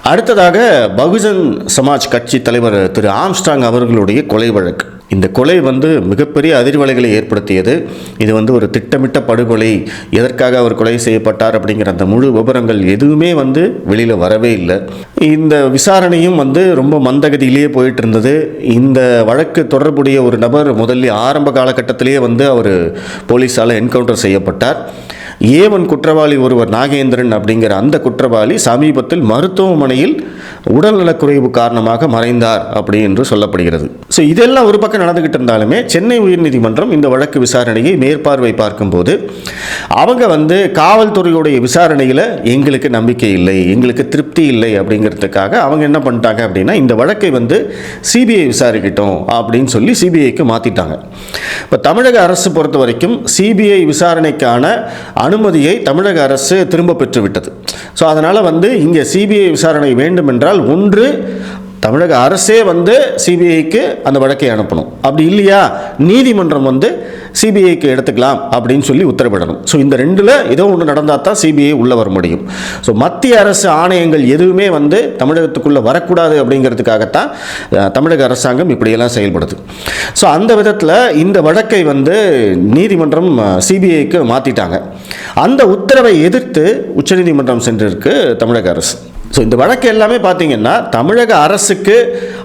அடுத்ததாக பகுஜன் சமாஜ் கட்சி தலைவர் திரு ஆம்ஸ்ட்ராங் அவர்களுடைய கொலை வழக்கு. இந்த கொலை மிகப்பெரிய அதிர்வலைகளை ஏற்படுத்தியது. இது ஒரு திட்டமிட்ட படுகொலை, எதற்காக அவர் கொலை செய்யப்பட்டார் அப்படிங்கிற அந்த முழு விவரங்கள் எதுவுமே வெளியில் வரவே இல்லை. இந்த விசாரணையும் ரொம்ப மந்தகதியிலேயே போயிட்டு இருந்தது. இந்த வழக்கு தொடர்புடைய ஒரு நபர் முதல்ல ஆரம்ப காலகட்டத்திலேயே அவர் போலீஸால் என்கவுண்டர் செய்யப்பட்டார். ஏவன் குற்றவாளி ஒருவர் நாகேந்திரன் அப்படிங்கிற அந்த குற்றவாளி சமீபத்தில் மருத்துவமனையில் உடல்நலக்குறைவு காரணமாக மறைந்தார் அப்படி என்று சொல்லப்படுகிறது. ஸோ இதெல்லாம் ஒரு பக்கம் நடந்துகிட்டு இருந்தாலுமே சென்னை உயர்நீதிமன்றம் இந்த வழக்கு விசாரணையை மேற்பார்வை பார்க்கும்போது அவங்க காவல்துறையுடைய விசாரணையில் எங்களுக்கு நம்பிக்கை இல்லை, எங்களுக்கு திருப்தி இல்லை அப்படிங்கிறதுக்காக அவங்க என்ன பண்ணிட்டாங்க அப்படின்னா இந்த வழக்கை சிபிஐ விசாரிக்கட்டும் அப்படின்னு சொல்லி சிபிஐக்கு மாற்றிட்டாங்க. இப்போ தமிழக அரசு பொறுத்த வரைக்கும் சிபிஐ விசாரணைக்கான அனுமதியை தமிழக அரசு திரும்ப பெற்றுவிட்டது. ஸோ அதனால் இங்கே சிபிஐ விசாரணை வேண்டும் என்றால் ஒன்று தமிழக அரசே சிபிஐக்கு அந்த வழக்கை அனுப்பணும், அப்படி இல்லையா நீதிமன்றம் சிபிஐக்கு எடுத்துக்கலாம் அப்படின்னு சொல்லி உத்தரவிடணும். ஸோ இந்த ரெண்டில் ஏதோ ஒன்று நடந்தால் தான் சிபிஐ உள்ளே வர முடியும். ஸோ மத்திய அரசு ஆணையங்கள் எதுவுமே தமிழகத்துக்குள்ளே வரக்கூடாது அப்படிங்கிறதுக்காகத்தான் தமிழக அரசாங்கம் இப்படியெல்லாம் செயல்படுது. ஸோ அந்த விதத்தில் இந்த வழக்கை நீதிமன்றம் சிபிஐக்கு மாற்றிட்டாங்க. அந்த உத்தரவை எதிர்த்து உச்சநீதிமன்றம் சென்றிருக்கு தமிழக அரசு. ஸோ இந்த வழக்கு எல்லாமே பார்த்தீங்கன்னா தமிழக அரசுக்கு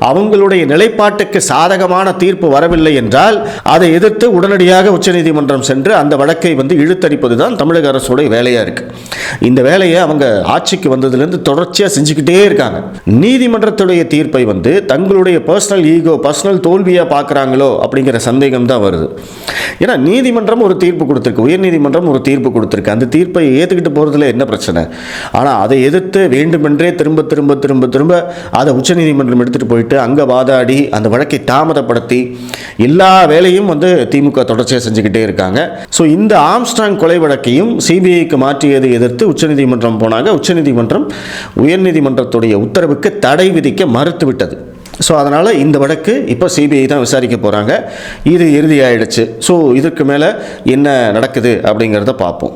அவங்களுடைய நிலைப்பாட்டுக்கு சாதகமான தீர்ப்பு வரவில்லை என்றால் அதை எதிர்த்து உடனடியாக உச்சநீதிமன்றம் சென்று அந்த வழக்கை இழுத்தடிப்பது தான் தமிழக அரசுடைய வேலையாக இருக்குது. இந்த வேலையை அவங்க ஆட்சிக்கு வந்ததுலேருந்து தொடர்ச்சியாக செஞ்சுக்கிட்டே இருக்காங்க. நீதிமன்றத்துடைய தீர்ப்பை தங்களுடைய பர்சனல் ஈகோ, பர்சனல் தோல்வியாக பார்க்குறாங்களோ அப்படிங்கிற சந்தேகம் தான் வருது. ஏன்னா நீதிமன்றம் ஒரு தீர்ப்பு கொடுத்துருக்கு, உயர்நீதிமன்றம் ஒரு தீர்ப்பு கொடுத்துருக்கு, அந்த தீர்ப்பை ஏற்றுக்கிட்டு போகிறதுல என்ன பிரச்சனை? ஆனால் அதை எதிர்த்து வேண்டும் திரும்ப திரும்ப திரும்ப திரும்ப அதை உச்சநீதிமன்றம் எடுத்துட்டு போயிட்டு அங்க வாதாடி அந்த வழக்கை தாமதப்படுத்தி எல்லா வேலையும் திமுக தொடர்ச்சியாக செஞ்சுக்கிட்டே இருக்காங்க. ஸோ இந்த ஆம்ஸ்ட்ராங் கொலை வழக்கையும் சிபிஐக்கு மாற்றியதை எதிர்த்து உச்சநீதிமன்றம் போனாங்க. உச்சநீதிமன்றம் உயர்நீதிமன்றத்துடைய உத்தரவுக்கு தடை விதிக்க மறுத்துவிட்டது. ஸோ அதனால் இந்த வழக்கு இப்போ சிபிஐ தான் விசாரிக்க போகிறாங்க. இது இறுதியாயிடுச்சு. ஸோ இதற்கு மேலே என்ன நடக்குது அப்படிங்கிறத பார்ப்போம்.